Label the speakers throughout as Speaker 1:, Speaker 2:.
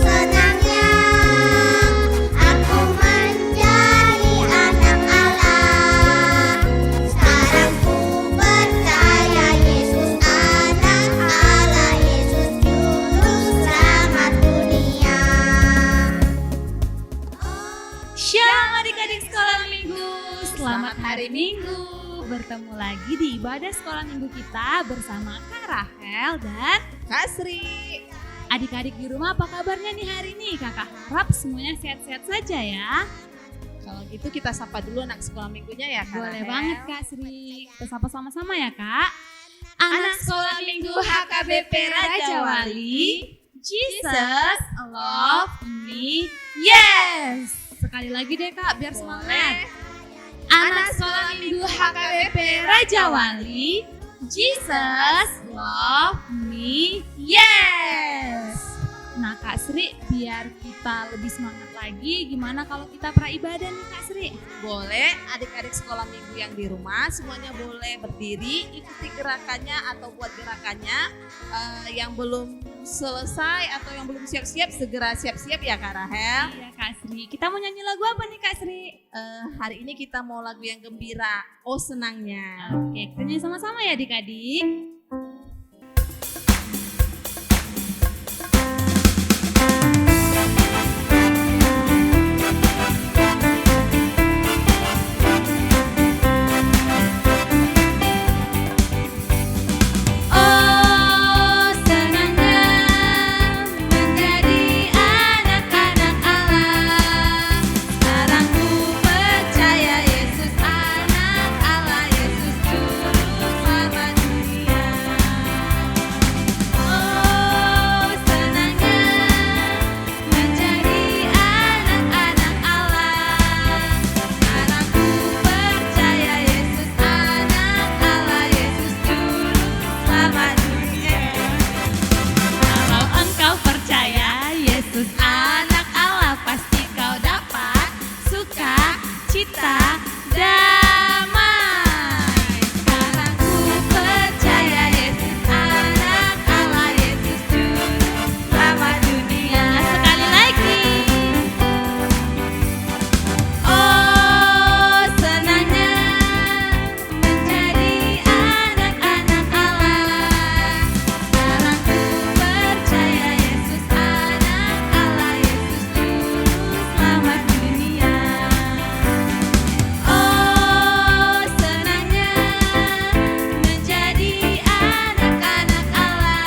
Speaker 1: senangnya aku menjadi anak Allah. Sekarang ku percaya Yesus anak Allah, Yesus juru selamat dunia.
Speaker 2: Shalom adik-adik sekolah minggu, selamat hari minggu. Bertemu lagi di ibadah sekolah minggu kita bersama Kak Rahel dan
Speaker 3: Kak Sri.
Speaker 2: adik-adik di rumah. Apa kabarnya nih hari ini? Kakak harap semuanya sehat-sehat saja ya.
Speaker 3: Kalau gitu kita sapa dulu anak sekolah minggunya ya Kak
Speaker 2: Boleh
Speaker 3: Rahel.
Speaker 2: banget Kak Sri. Kita sapa sama-sama ya Kak. Anak sekolah minggu HKBP Raja Wali, Jesus love me, yes. Sekali lagi deh Kak, biar semangat. Anak sekolah minggu HKBP Raja Wali, Jesus love me, yes. Nah Kak Sri, biar kita lebih semangat lagi, gimana kalau kita praibadah nih Kak Sri?
Speaker 3: Boleh adik-adik sekolah minggu yang di rumah semuanya boleh berdiri, ikuti gerakannya atau buat gerakannya. Yang belum selesai atau yang belum siap-siap segera siap-siap ya Kak Rahel.
Speaker 2: Iya Kak Sri, kita mau nyanyi lagu apa nih Kak Sri?
Speaker 3: Hari ini kita mau lagu yang gembira, oh senangnya.
Speaker 2: Oke, kita nyanyi sama-sama ya adik-adik. Oh senangnya menjadi anak-anak Allah. Sekarang ku percaya Yesus anak Allah, Yesus juru selamat dunia. Oh senangnya menjadi anak-anak Allah. Sekarang ku percaya Yesus anak Allah, Yesus juru selamat dunia. Kalau engkau percaya Yesus anak Allah, pasti kau dapat suka, cita, damai. Sekarang ku percaya Yesus anak Allah, Yesus juru selamat dunia. Sekali lagi. Oh senangnya menjadi anak-anak Allah. Sekarang ku percaya Yesus anak Allah, Yesus juru selamat dunia. Oh senangnya menjadi anak-anak Allah.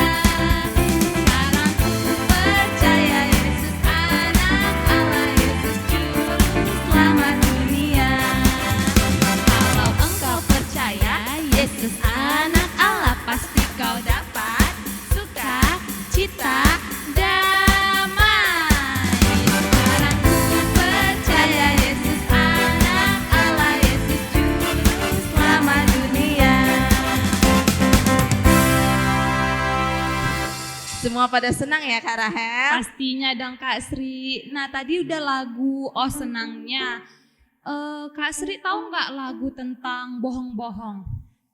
Speaker 2: Sekarang ku percaya Yesus anak Allah, Yesus juru selamat dunia. Kalau engkau percaya Yesus anak Allah, pasti kau dapat suka, cita, damai. Sekarang ku percaya Yesus anak Allah, Yesus juru selamat dunia.
Speaker 3: Semua pada senang ya Kak Rahel?
Speaker 2: Pastinya dong Kak Sri. Nah tadi udah lagu Oh Senangnya. Kak Sri tahu nggak lagu tentang bohong-bohong?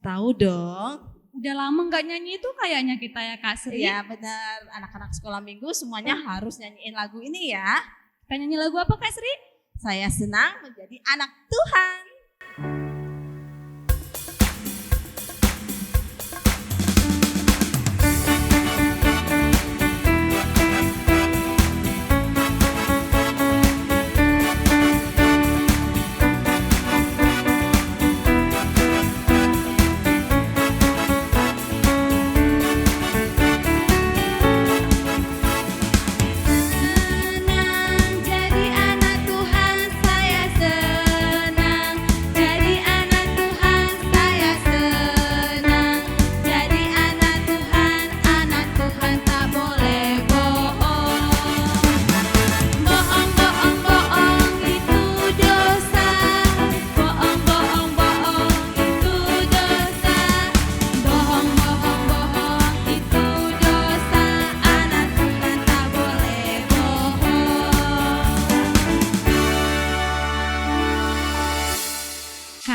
Speaker 3: Tahu dong.
Speaker 2: Udah lama nggak nyanyi itu kayaknya kita ya Kak Sri.
Speaker 3: Iya benar, anak-anak sekolah minggu semuanya harus nyanyiin lagu ini ya.
Speaker 2: Kita nyanyi lagu apa Kak Sri?
Speaker 3: Saya senang menjadi anak Tuhan.
Speaker 2: Senang jadi anak Tuhan, saya senang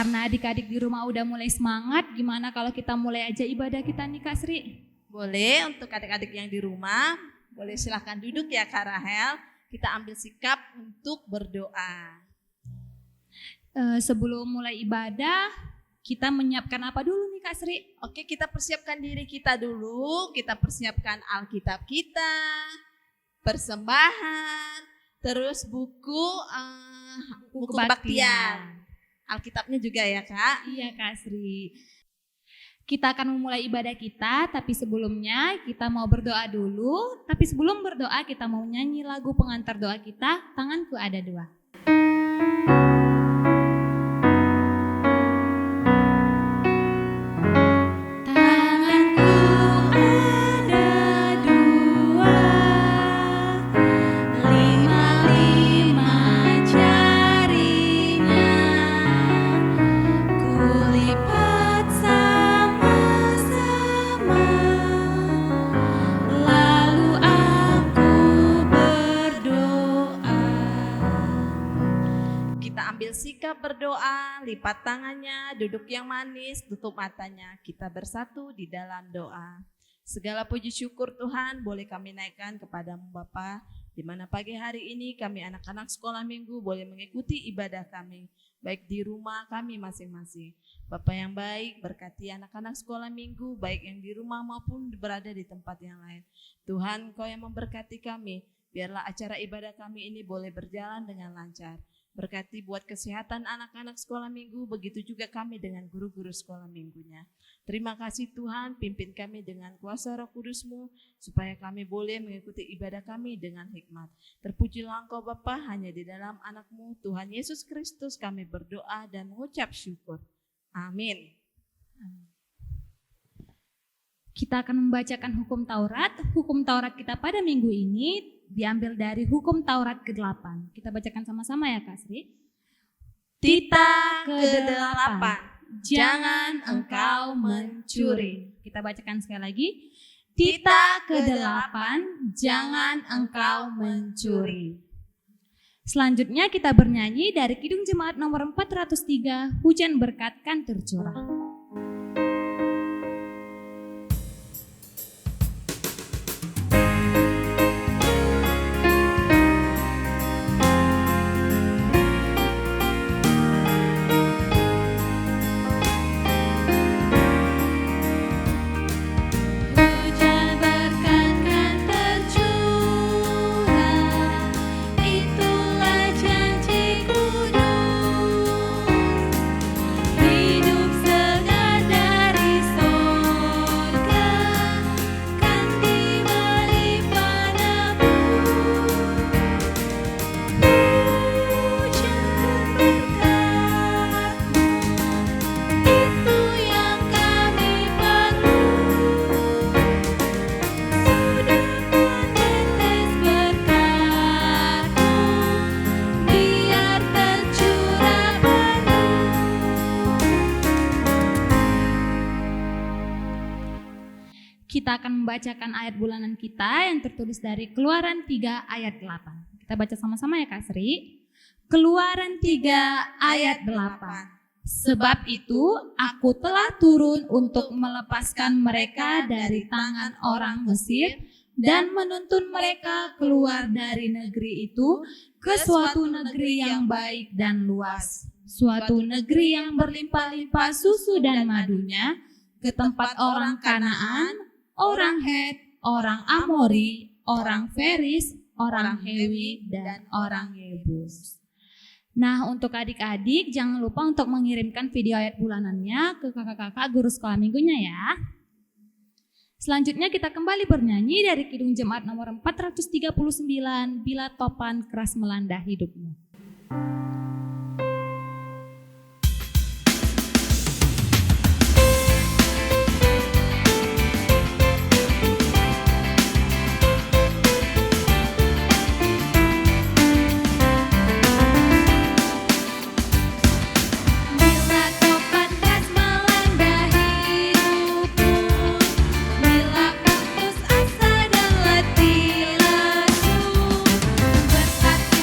Speaker 2: Karena adik-adik di rumah udah mulai semangat, gimana kalau kita mulai aja ibadah kita nih Kak Sri?
Speaker 3: Boleh, untuk adik-adik yang di rumah, boleh silahkan duduk ya Kak Rahel. Kita ambil sikap untuk berdoa.
Speaker 2: Sebelum mulai ibadah, kita menyiapkan apa dulu nih Kak Sri?
Speaker 3: Oke, kita persiapkan diri kita dulu. Kita persiapkan Alkitab kita, persembahan, terus buku kebaktian. Alkitabnya juga ya Kak?
Speaker 2: Iya Kak Sri. Kita akan memulai ibadah kita, tapi sebelumnya kita mau berdoa dulu. Tapi sebelum berdoa kita mau nyanyi lagu pengantar doa kita, Tanganku Ada Dua.
Speaker 3: Sikap berdoa, lipat tangannya, duduk yang manis, tutup matanya. Kita bersatu di dalam doa. Segala puji syukur Tuhan boleh kami naikkan kepadamu Bapa, di mana pagi hari ini kami anak-anak sekolah minggu boleh mengikuti ibadah kami, baik di rumah kami masing-masing. Bapa yang baik, berkati anak-anak sekolah minggu, baik yang di rumah maupun berada di tempat yang lain. Tuhan, Kau yang memberkati kami, biarlah acara ibadah kami ini boleh berjalan dengan lancar. Berkati buat kesehatan anak-anak sekolah minggu, begitu juga kami dengan guru-guru sekolah minggunya. Terima kasih Tuhan, pimpin kami dengan kuasa Roh Kudus-Mu, supaya kami boleh mengikuti ibadah kami dengan hikmat. Terpujilah Engkau Bapa, hanya di dalam anak-Mu, Tuhan Yesus Kristus kami berdoa dan mengucap syukur. Amin.
Speaker 2: Kita akan membacakan hukum Taurat. Hukum Taurat kita pada minggu ini diambil dari hukum Taurat ke-8. Kita bacakan sama-sama ya Kak Sri.
Speaker 3: Tita ke-8. Jangan engkau mencuri.
Speaker 2: Kita bacakan sekali lagi. Tita ke-8. Jangan engkau mencuri. Selanjutnya kita bernyanyi dari Kidung Jemaat nomor 403, Hujan Berkat Kan Tercurah. Kita akan membacakan ayat bulanan kita yang tertulis dari Keluaran 3 ayat 8. Kita baca sama-sama ya Kak Sri. Keluaran 3 ayat 8. Sebab itu aku telah turun untuk melepaskan mereka dari tangan orang Mesir dan menuntun mereka keluar dari negeri itu ke suatu negeri yang baik dan luas. Suatu negeri yang berlimpah-limpah susu dan madunya, ke tempat orang Kanaan, orang Het, orang Amori, orang Feris, orang Hewi, dan orang Yebus. Nah, untuk adik-adik jangan lupa untuk mengirimkan video ayat bulanannya ke kakak-kakak guru sekolah minggunya ya. Selanjutnya kita kembali bernyanyi dari Kidung Jemaat nomor 439, Bila Topan Keras Melanda Hidupmu.
Speaker 1: Bersatu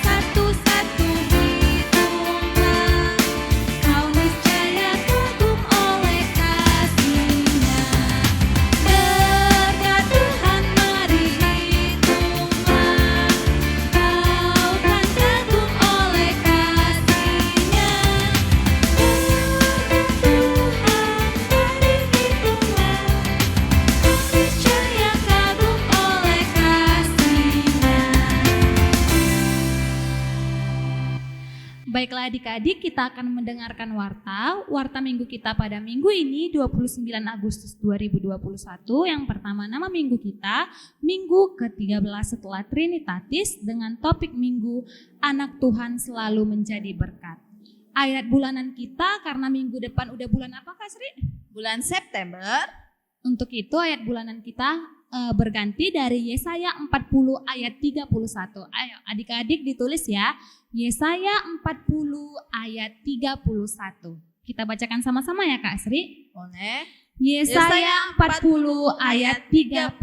Speaker 1: satu-satu hidup.
Speaker 2: Baiklah adik-adik, kita akan mendengarkan warta minggu kita pada minggu ini 29 Agustus 2021. Yang pertama nama minggu kita, minggu ke-13 setelah Trinitatis dengan topik minggu Anak Tuhan selalu menjadi berkat. Ayat bulanan kita karena minggu depan udah bulan apa Kak Sri?
Speaker 3: Bulan September.
Speaker 2: Untuk itu ayat bulanan kita berganti dari Yesaya 40 ayat 31. Ayo adik-adik ditulis ya. Yesaya 40 ayat 31. Kita bacakan sama-sama ya Kak Sri.
Speaker 3: Boleh.
Speaker 2: Yesaya 40 ayat 31.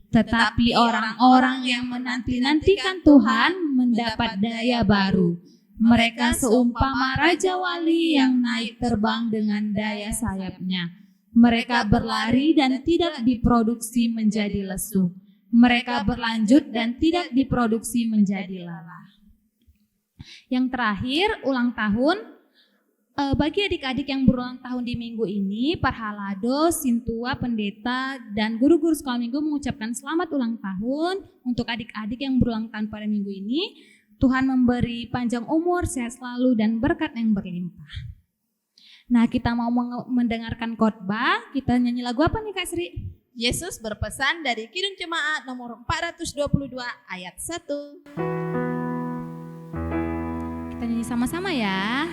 Speaker 2: Tetapi orang-orang yang menanti-nantikan Tuhan mendapat daya baru. Mereka seumpama raja wali yang naik terbang dengan daya sayapnya. Mereka berlari dan tidak diproduksi menjadi lesu. Mereka berlanjut dan tidak diproduksi menjadi lelah. Yang terakhir, ulang tahun. Bagi adik-adik yang berulang tahun di minggu ini, Parhalado, Sintua, Pendeta, dan guru-guru sekolah minggu mengucapkan selamat ulang tahun untuk adik-adik yang berulang tahun pada minggu ini. Tuhan memberi panjang umur, sehat selalu, dan berkat yang berlimpah. Nah, kita mau mendengarkan khotbah. Kita nyanyi lagu apa nih Kak Sri?
Speaker 3: Yesus berpesan dari Kidung Jemaat nomor 422 ayat 1.
Speaker 2: Kita nyanyi sama-sama ya.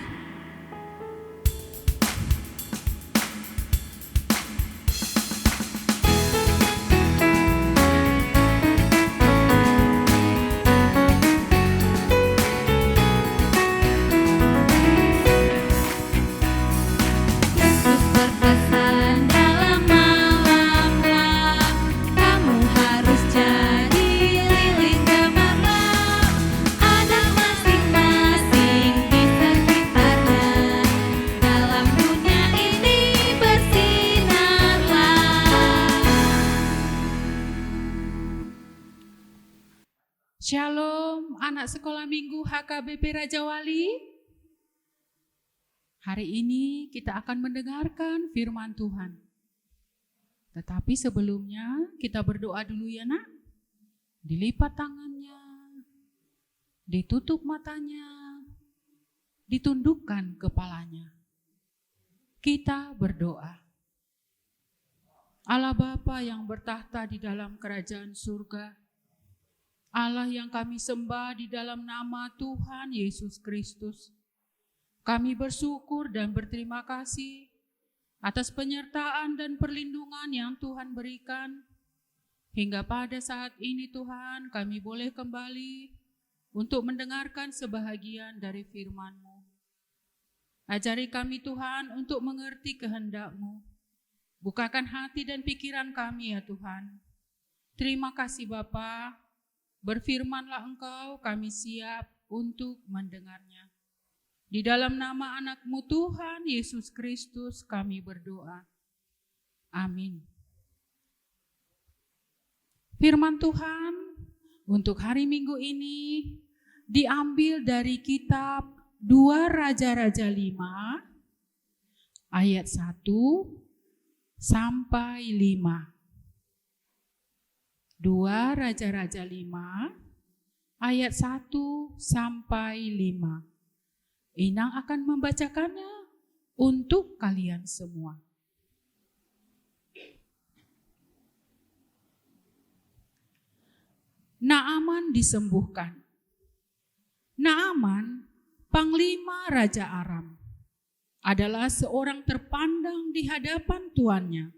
Speaker 4: Shalom anak sekolah minggu HKBP Raja Wali. Hari ini kita akan mendengarkan firman Tuhan. Tetapi sebelumnya kita berdoa dulu ya nak. Dilipat tangannya, ditutup matanya, ditundukkan kepalanya. Kita berdoa. Allah Bapa yang bertahta di dalam kerajaan surga, Allah yang kami sembah di dalam nama Tuhan Yesus Kristus. Kami bersyukur dan berterima kasih atas penyertaan dan perlindungan yang Tuhan berikan. Hingga pada saat ini Tuhan kami boleh kembali untuk mendengarkan sebahagian dari firman-Mu. Ajari kami Tuhan untuk mengerti kehendak-Mu. Bukakan hati dan pikiran kami ya Tuhan. Terima kasih Bapa. Berfirmanlah Engkau, kami siap untuk mendengarnya. Di dalam nama anak-Mu Tuhan Yesus Kristus kami berdoa. Amin. Firman Tuhan untuk hari Minggu ini diambil dari kitab 2 Raja-Raja 5 ayat 1 sampai 5. 2 Raja-Raja 5 ayat 1 sampai 5. Inang akan membacakannya untuk kalian semua. Naaman disembuhkan. Naaman, panglima Raja Aram, adalah seorang terpandang di hadapan tuannya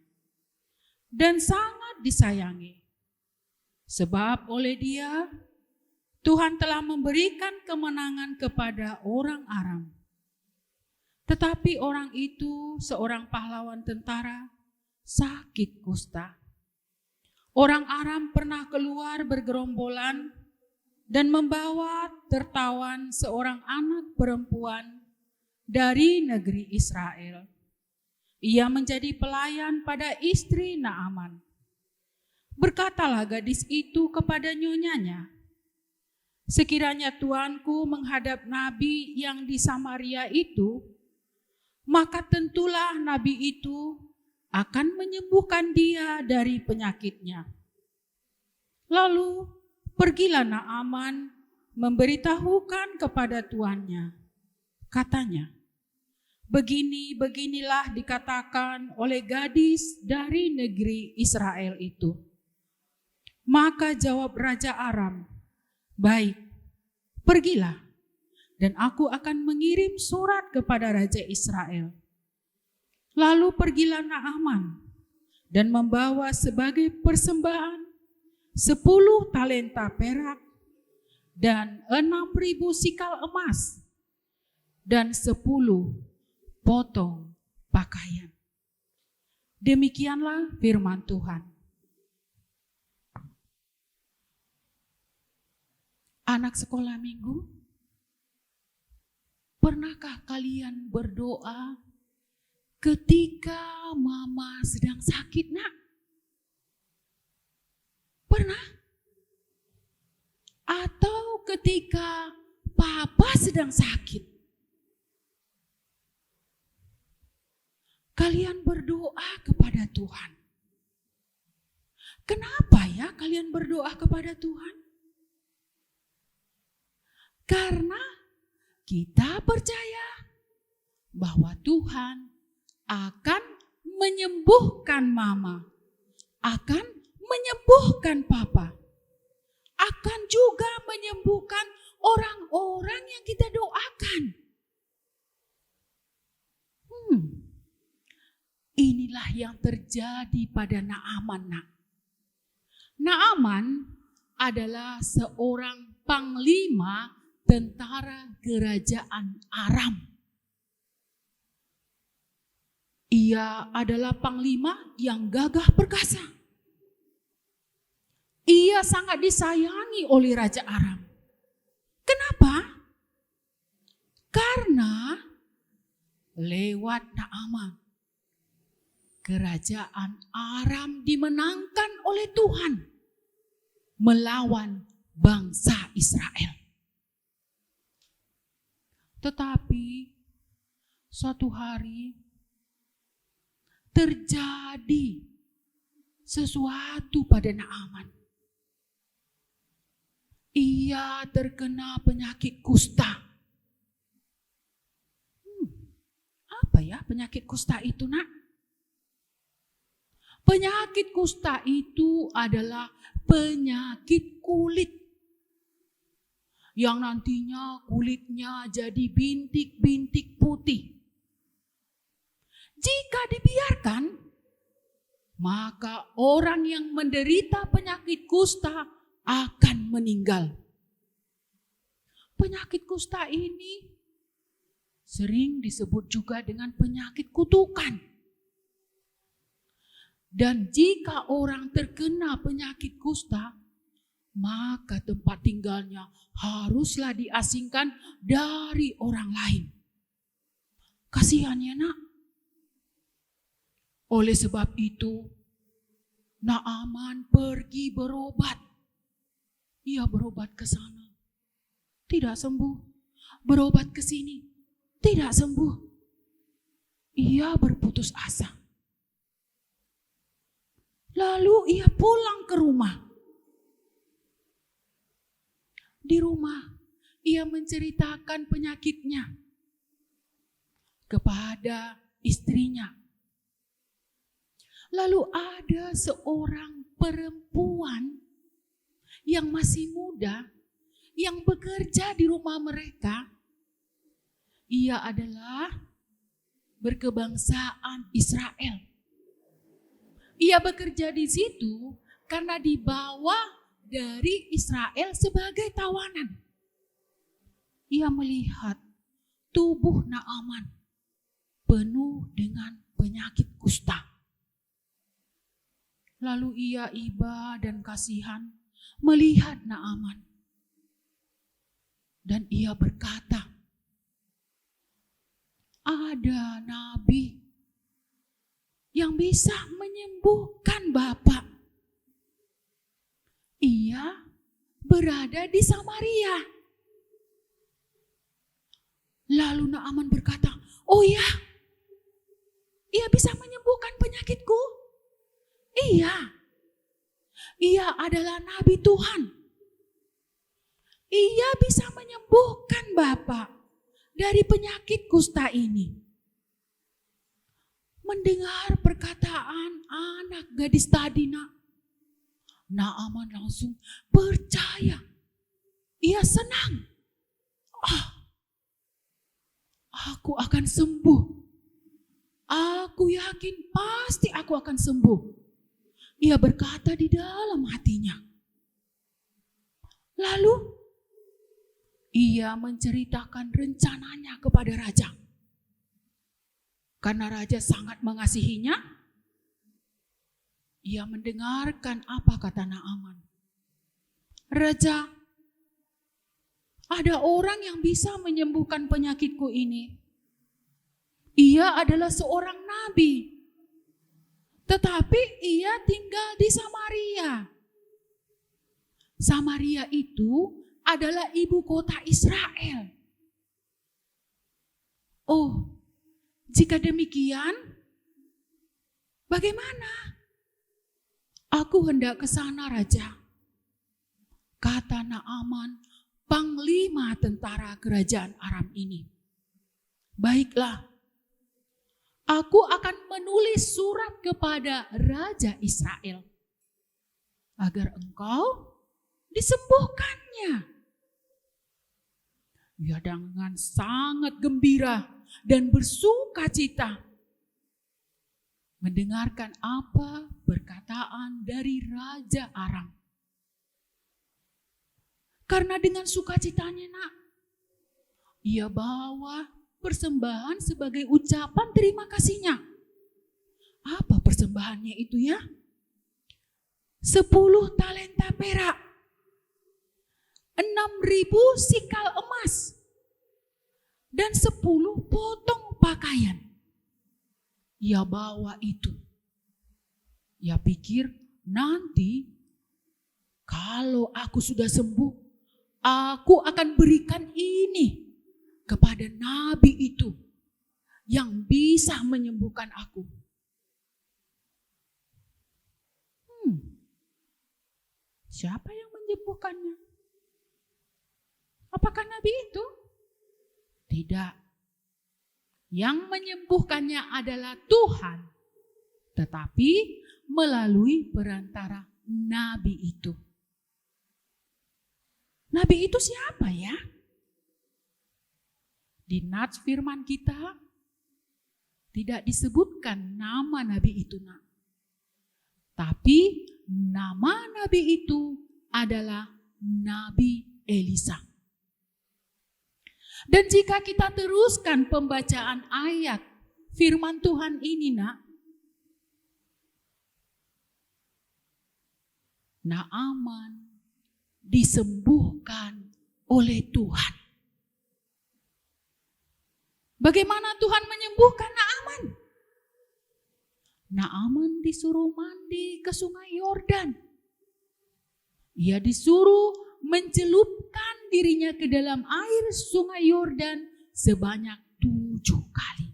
Speaker 4: dan sangat disayangi. Sebab oleh dia, Tuhan telah memberikan kemenangan kepada orang Aram. Tetapi orang itu, seorang pahlawan tentara, sakit kusta. Orang Aram pernah keluar bergerombolan dan membawa tertawan seorang anak perempuan dari negeri Israel. Ia menjadi pelayan pada istri Naaman. Berkatalah gadis itu kepada nyonyanya, sekiranya tuanku menghadap nabi yang di Samaria itu, maka tentulah nabi itu akan menyembuhkan dia dari penyakitnya. Lalu pergilah Naaman memberitahukan kepada tuannya. Katanya, beginilah dikatakan oleh gadis dari negeri Israel itu. Maka jawab Raja Aram, baik, pergilah, dan aku akan mengirim surat kepada Raja Israel. Lalu pergilah Naaman dan membawa sebagai persembahan 10 talenta perak dan 6.000 sikal emas dan 10 potong pakaian. Demikianlah firman Tuhan. Anak sekolah minggu, pernahkah kalian berdoa ketika mama sedang sakit, nak? Pernah? Atau ketika papa sedang sakit? Kalian berdoa kepada Tuhan. Kenapa ya kalian berdoa kepada Tuhan? Karena kita percaya bahwa Tuhan akan menyembuhkan mama, akan menyembuhkan papa, akan juga menyembuhkan orang-orang yang kita doakan. Inilah yang terjadi pada Naaman, nak. Naaman adalah seorang panglima tentara kerajaan Aram. Ia adalah panglima yang gagah perkasa. Ia sangat disayangi oleh Raja Aram. Kenapa? Karena lewat Naaman, kerajaan Aram dimenangkan oleh Tuhan melawan bangsa Israel. Tetapi suatu hari terjadi sesuatu pada Naaman. Ia terkena penyakit kusta. Apa ya penyakit kusta itu, nak? Penyakit kusta itu adalah penyakit kulit yang nantinya kulitnya jadi bintik-bintik putih. Jika dibiarkan, maka orang yang menderita penyakit kusta akan meninggal. Penyakit kusta ini sering disebut juga dengan penyakit kutukan. Dan jika orang terkena penyakit kusta, maka tempat tinggalnya haruslah diasingkan dari orang lain. Kasihan ya, nak. Oleh sebab itu, Naaman pergi berobat. Ia berobat ke sana, tidak sembuh. Berobat ke sini, tidak sembuh. Ia berputus asa. Lalu ia pulang ke rumah. Di rumah, ia menceritakan penyakitnya kepada istrinya. Lalu ada seorang perempuan yang masih muda, yang bekerja di rumah mereka. Ia adalah berkebangsaan Israel. Ia bekerja di situ karena dibawa dari Israel sebagai tawanan. Ia melihat tubuh Naaman penuh dengan penyakit kusta. Lalu ia iba dan kasihan melihat Naaman. Dan ia berkata, ada nabi yang bisa menyembuhkan Bapak. Ia berada di Samaria. Lalu Naaman berkata, oh iya, ia bisa menyembuhkan penyakitku. Iya, ia adalah nabi Tuhan. Ia bisa menyembuhkan Bapak dari penyakit kusta ini. Mendengar perkataan anak gadis tadi, Naaman langsung percaya. Ia senang. Aku akan sembuh. Aku yakin pasti aku akan sembuh. Ia berkata di dalam hatinya. Lalu ia menceritakan rencananya kepada raja. Karena raja sangat mengasihinya, ia mendengarkan apa kata Naaman. Raja, ada orang yang bisa menyembuhkan penyakitku ini. Ia adalah seorang nabi, tetapi ia tinggal di Samaria. Samaria itu adalah ibu kota Israel. Oh, jika demikian, bagaimana? Aku hendak ke sana, Raja. Kata Naaman, panglima tentara kerajaan Aram ini. Baiklah, aku akan menulis surat kepada Raja Israel agar engkau disembuhkannya. Ia dengan sangat gembira dan bersuka cita mendengarkan apa perkataan dari Raja Aram. Karena dengan sukacitanya, ia bawa persembahan sebagai ucapan terima kasihnya. Apa persembahannya itu ya? 10 talenta perak, 6.000 sikal emas, dan 10 potong pakaian. Ia bawa itu. Ia pikir nanti kalau aku sudah sembuh, aku akan berikan ini kepada nabi itu yang bisa menyembuhkan aku. Siapa yang menyembuhkannya? Apakah nabi itu? Tidak. Yang menyembuhkannya adalah Tuhan, tetapi melalui perantara nabi itu. Nabi itu siapa ya? Di nats firman kita tidak disebutkan nama nabi itu, tapi nama nabi itu adalah Nabi Elisa. Dan jika kita teruskan pembacaan ayat firman Tuhan ini, Naaman disembuhkan oleh Tuhan. Bagaimana Tuhan menyembuhkan Naaman? Naaman disuruh mandi ke sungai Yordan. Ia disuruh mencelupkan dirinya ke dalam air sungai Yordan sebanyak 7 kali.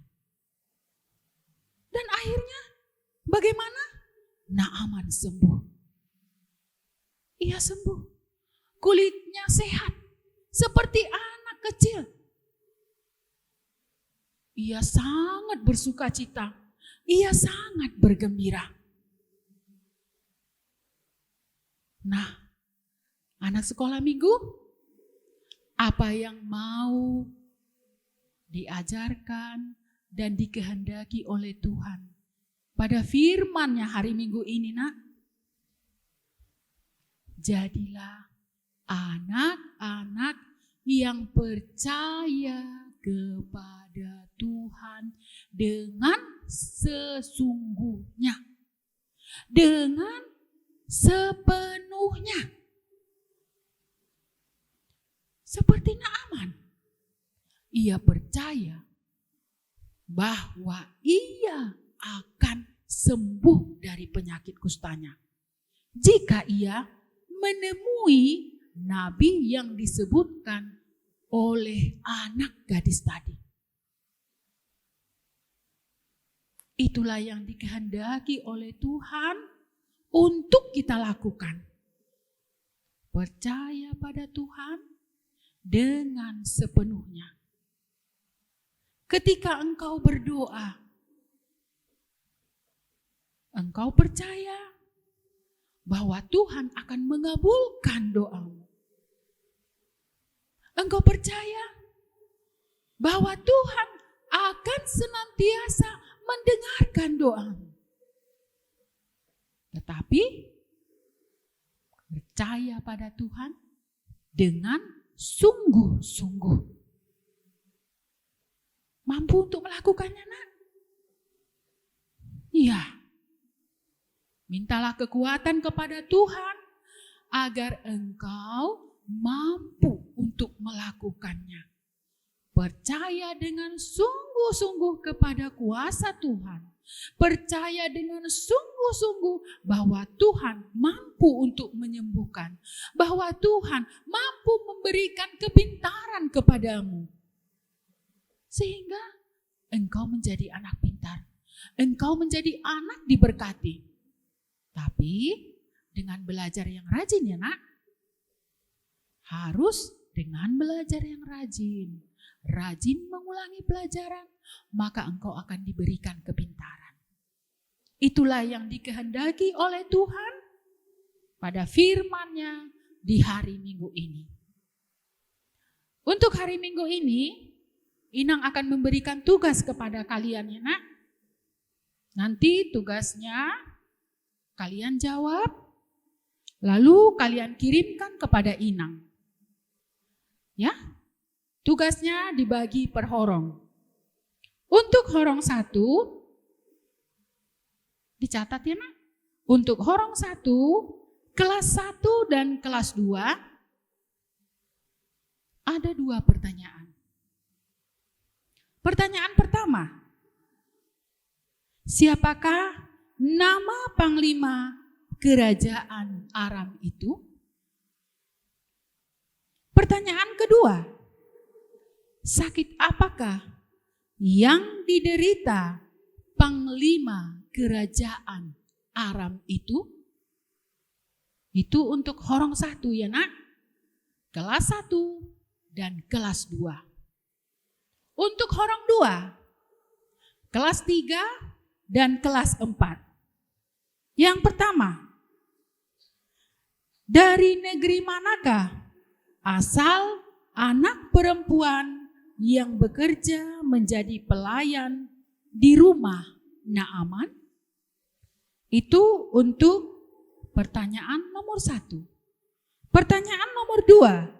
Speaker 4: Dan akhirnya bagaimana? Naaman sembuh. Ia sembuh. Kulitnya sehat seperti anak kecil. Ia sangat bersuka cita. Ia sangat bergembira. Anak sekolah minggu, apa yang mau diajarkan dan dikehendaki oleh Tuhan pada firman-Nya hari Minggu ini, Jadilah anak-anak yang percaya kepada Tuhan dengan sesungguhnya, dengan sepenuhnya. Seperti Naaman, ia percaya bahwa ia akan sembuh dari penyakit kustanya jika ia menemui nabi yang disebutkan oleh anak gadis tadi. Itulah yang dikehendaki oleh Tuhan untuk kita lakukan. Percaya pada Tuhan dengan sepenuhnya. Ketika engkau berdoa, engkau percaya bahwa Tuhan akan mengabulkan doamu. Engkau percaya bahwa Tuhan akan senantiasa mendengarkan doamu. Tetapi percaya pada Tuhan dengan sungguh-sungguh. Mampu untuk melakukannya, nak? Iya. Mintalah kekuatan kepada Tuhan agar engkau mampu untuk melakukannya. Percaya dengan sungguh-sungguh kepada kuasa Tuhan. Percaya dengan sungguh-sungguh bahwa Tuhan mampu untuk menyembuhkan. Bahwa Tuhan mampu memberikan kepintaran kepadamu. Sehingga engkau menjadi anak pintar. Engkau menjadi anak diberkati. Tapi dengan belajar yang rajin ya, nak. Harus dengan belajar yang rajin. Rajin mengulangi pelajaran, maka engkau akan diberikan kepintaran. Itulah yang dikehendaki oleh Tuhan pada firman-Nya di hari Minggu ini. Untuk hari Minggu ini, Inang akan memberikan tugas kepada kalian ya, nak. Nanti tugasnya kalian jawab, lalu kalian kirimkan kepada Inang. Ya, tugasnya dibagi per horong. Untuk horong 1, dicatat ya, nak. Untuk horong 1, kelas 1 dan kelas 2, ada 2 pertanyaan. Pertanyaan pertama, siapakah nama panglima kerajaan Aram itu? Pertanyaan kedua, sakit apakah yang diderita panglima kerajaan Aram itu? Itu untuk horong 1 ya, nak. Kelas 1 dan kelas 2. Untuk horong 2, kelas 3 dan kelas 4. Yang pertama, dari negeri manakah asal anak perempuan yang bekerja menjadi pelayan di rumah Naaman? Itu untuk pertanyaan nomor 1. Pertanyaan nomor 2.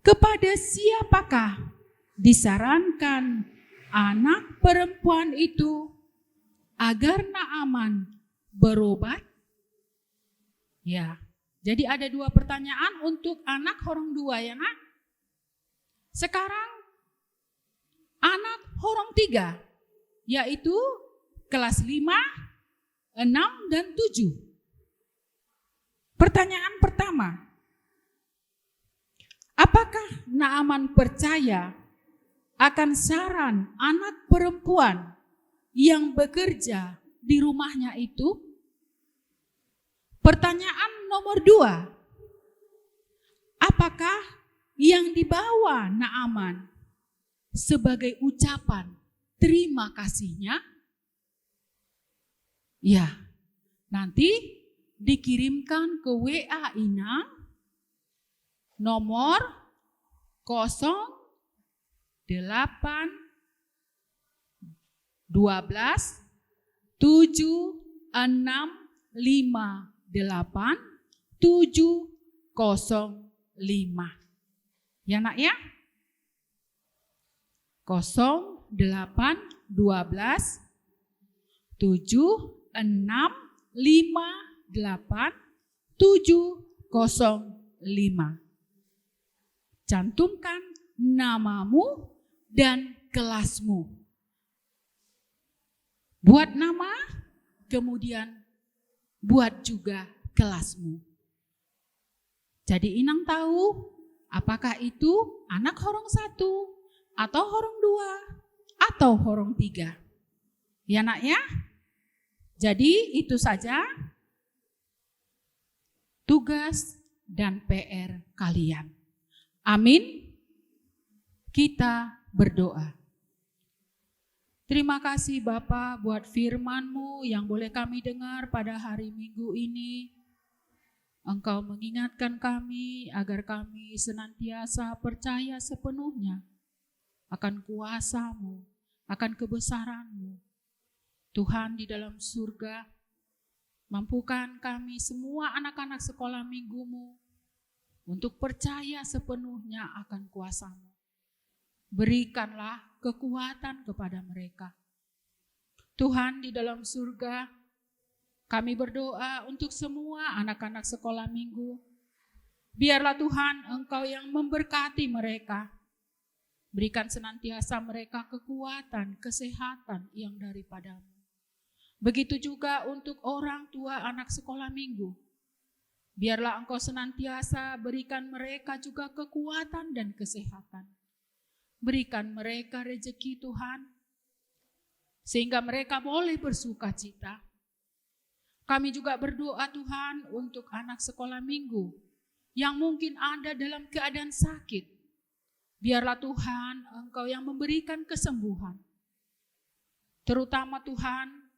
Speaker 4: Kepada siapakah disarankan anak perempuan itu agar Naaman berobat? Ya, jadi ada 2 pertanyaan untuk anak horong 2 ya, nak. Sekarang anak horong 3, yaitu kelas 5, 6, dan 7. Pertanyaan pertama, apakah Naaman percaya akan saran anak perempuan yang bekerja di rumahnya itu? Pertanyaan nomor 2, apakah yang dibawa Naaman sebagai ucapan terima kasihnya? Ya, nanti dikirimkan ke WA Inang nomor 08 12 7658 705. Ya, nak ya. 08 12 7658 705. Cantumkan namamu dan kelasmu. Buat nama, kemudian buat juga kelasmu. Jadi Inang tahu apakah itu anak horong 1 atau horong 2 atau horong 3. Ya, nak ya. Jadi itu saja tugas dan PR kalian. Amin. Kita berdoa. Terima kasih Bapa buat firman-Mu yang boleh kami dengar pada hari Minggu ini. Engkau mengingatkan kami agar kami senantiasa percaya sepenuhnya akan kuasa-Mu, akan kebesaran-Mu. Tuhan di dalam surga, mampukan kami semua anak-anak sekolah minggu-Mu untuk percaya sepenuhnya akan kuasa-Mu. Berikanlah kekuatan kepada mereka. Tuhan di dalam surga, kami berdoa untuk semua anak-anak sekolah minggu. Biarlah Tuhan Engkau yang memberkati mereka. Berikan senantiasa mereka kekuatan, kesehatan yang daripada-Mu. Begitu juga untuk orang tua anak sekolah minggu. Biarlah Engkau senantiasa berikan mereka juga kekuatan dan kesehatan. Berikan mereka rezeki Tuhan, sehingga mereka boleh bersuka cita. Kami juga berdoa Tuhan untuk anak sekolah minggu yang mungkin ada dalam keadaan sakit. Biarlah Tuhan Engkau yang memberikan kesembuhan. Terutama Tuhan,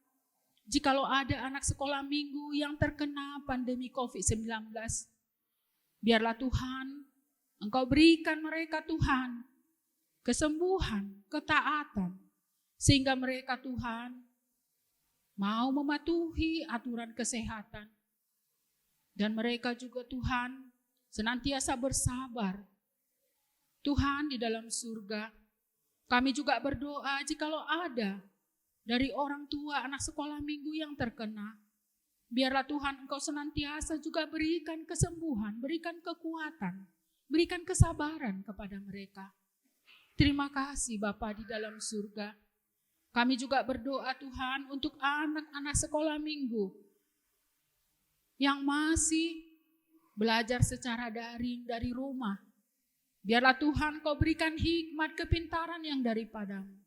Speaker 4: jikalau ada anak sekolah minggu yang terkena pandemi COVID-19, biarlah Tuhan Engkau berikan mereka Tuhan kesembuhan, ketaatan, sehingga mereka Tuhan mau mematuhi aturan kesehatan. Dan mereka juga Tuhan senantiasa bersabar. Tuhan di dalam surga, kami juga berdoa jikalau ada dari orang tua anak sekolah minggu yang terkena, biarlah Tuhan Engkau senantiasa juga berikan kesembuhan, berikan kekuatan, berikan kesabaran kepada mereka. Terima kasih Bapa di dalam surga. Kami juga berdoa Tuhan untuk anak-anak sekolah minggu yang masih belajar secara daring dari rumah. Biarlah Tuhan Kau berikan hikmat kepintaran yang daripada-Mu.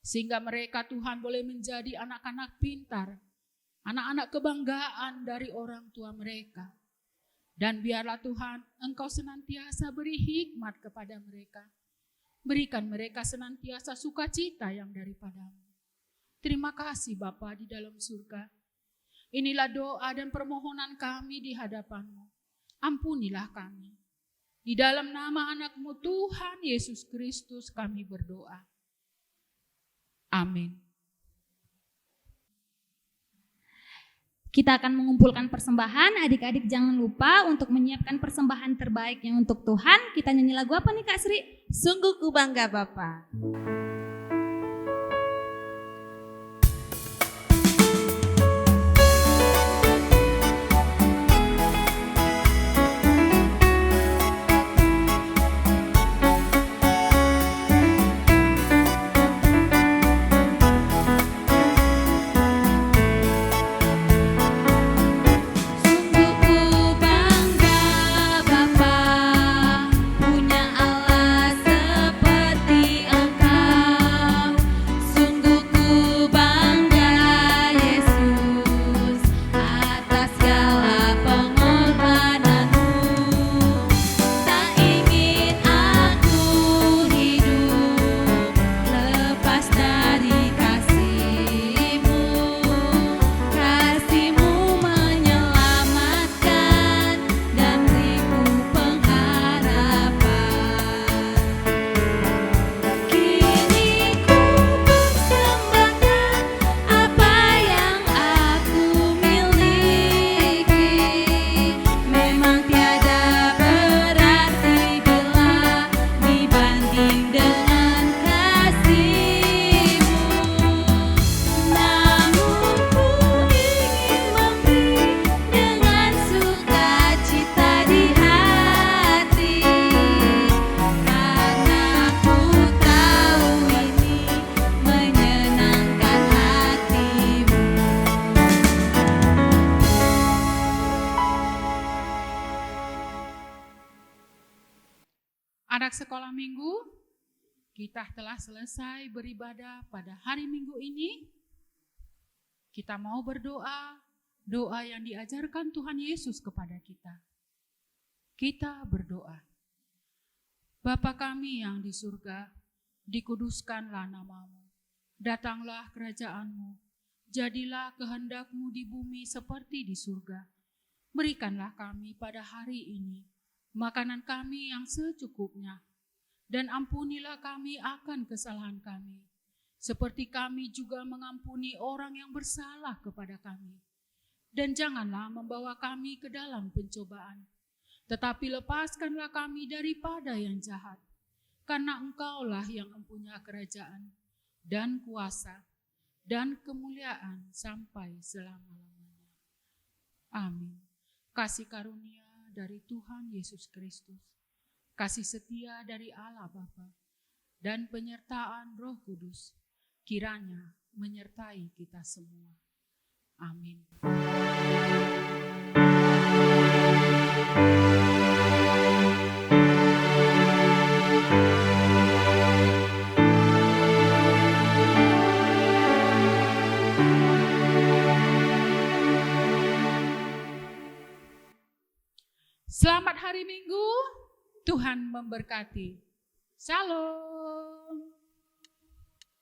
Speaker 4: Sehingga mereka Tuhan boleh menjadi anak-anak pintar, anak-anak kebanggaan dari orang tua mereka. Dan biarlah Tuhan Engkau senantiasa beri hikmat kepada mereka. Berikan mereka senantiasa sukacita yang daripada-Mu. Terima kasih Bapa di dalam surga. Inilah doa dan permohonan kami di hadapan-Mu. Ampunilah kami. Di dalam nama anak-Mu Tuhan Yesus Kristus kami berdoa. Amin.
Speaker 2: Kita akan mengumpulkan persembahan. Adik-adik jangan lupa untuk menyiapkan persembahan terbaiknya untuk Tuhan. Kita nyanyi lagu apa nih Kak Sri?
Speaker 3: Sungguh ku bangga Bapa.
Speaker 2: Sungguh ku bangga Bapa, punya Allah seperti Engkau. Sungguh ku bangga Yesus atas segala pengorbanan-Mu. Tak ingin aku hidup lepas dari kasih-Mu. Kasih-Mu menyelamatkan dan beriku pengharapan. Kini ku persembahkan apa yang aku miliki. Memang tiada berarti bila dibanding dengan kasih-Mu. Namun ku ingin memberi dengan sukacita di hati, karena ku tahu ini menyenangkan hati-Mu.
Speaker 4: Anak sekolah minggu, kita telah selesai beribadah pada hari Minggu ini. Kita mau berdoa, doa yang diajarkan Tuhan Yesus kepada kita. Kita berdoa. Bapa kami yang di surga, dikuduskanlah namamu. Datanglah kerajaanmu, jadilah kehendak-Mu di bumi seperti di surga. Berikanlah kami pada hari ini makanan kami yang secukupnya, dan ampunilah kami akan kesalahan kami, seperti kami juga mengampuni orang yang bersalah kepada kami. Dan janganlah membawa kami ke dalam pencobaan, tetapi lepaskanlah kami daripada yang jahat. Karena Engkaulah yang mempunyai kerajaan dan kuasa dan kemuliaan sampai selama-lamanya. Amin. Kasih karunia dari Tuhan Yesus Kristus, kasih setia dari Allah Bapa, dan penyertaan Roh Kudus kiranya menyertai kita semua. Amin. Selamat hari Minggu, Tuhan memberkati. Shalom.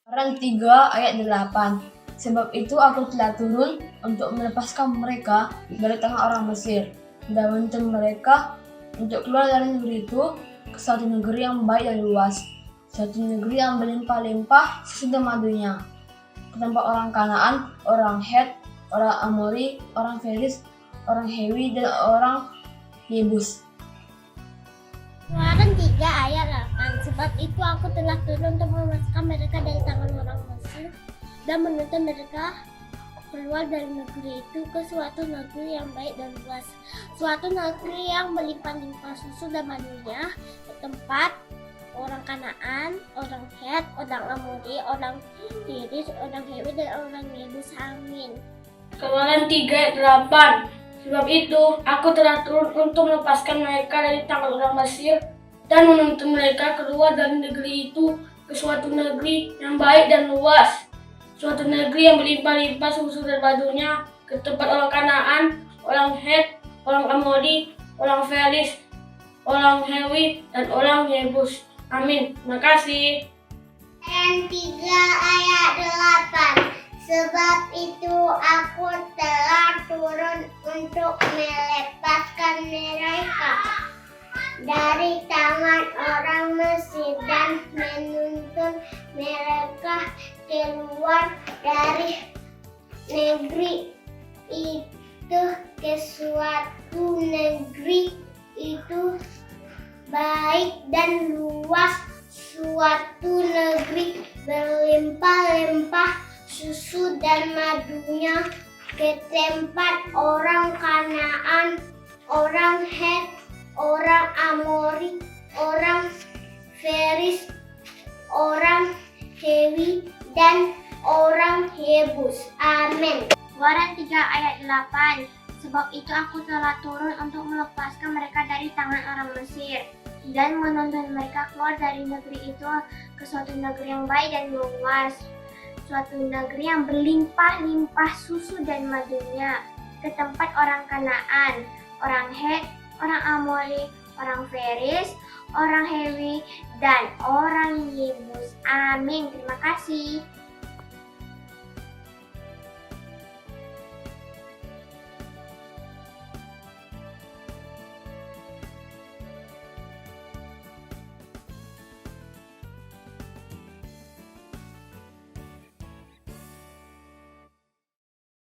Speaker 5: Orang 3 ayat 8. Sebab itu aku telah turun untuk melepaskan mereka dari tangan orang Mesir dan menuntun mereka untuk keluar dari negeri itu ke suatu negeri yang baik dan luas, suatu negeri yang berlimpah-limpah susu dan madunya, ke tempat orang Kanaan, orang Het, orang Amori, orang Feris, orang Hewi, dan orang Yebus.
Speaker 1: Keluaran 3 ayat 8. Sebab itu aku telah turun untuk melepaskan mereka dari tangan orang Mesir dan menuntun mereka keluar dari negeri itu ke suatu negeri yang baik dan luas, suatu negeri yang berlimpah-limpah susu dan madunya, ke tempat orang Kanaan, orang Het, orang Amori, orang Feris, orang Hewi, dan orang Yebus. Amin.
Speaker 6: Keluaran 3 ayat 8. Sebab itu aku telah turun untuk melepaskan mereka dari tangan orang Mesir dan menuntun mereka keluar dari negeri itu ke suatu negeri yang baik dan luas, suatu negeri yang berlimpah-limpah susu dan madunya, ke tempat orang Kanaan, orang Het, orang Amori, orang Feris, orang Hewi, dan orang Yebus. Amin. Terima kasih.
Speaker 1: Keluaran 3 ayat 8. Sebab itu aku telah turun untuk melepaskan mereka dari tangan orang Mesir dan menuntun mereka keluar dari negeri itu ke suatu negeri itu baik dan luas, suatu negeri berlimpah-limpah susu dan madunya, ke tempat orang Kanaan, orang Het, orang Amori, orang Feris, orang Hewi, dan orang Yebus. Amin. Keluaran 3 ayat 8. Sebab itu aku telah turun untuk melepaskan mereka dari tangan orang Mesir dan menuntun mereka keluar dari negeri itu ke suatu negeri yang baik dan luas, suatu negeri yang berlimpah-limpah susu dan madunya, ke tempat orang Kanaan, orang Het, orang Amori, orang Feris, orang Hewi, dan orang Yebus. Amin. Terima kasih.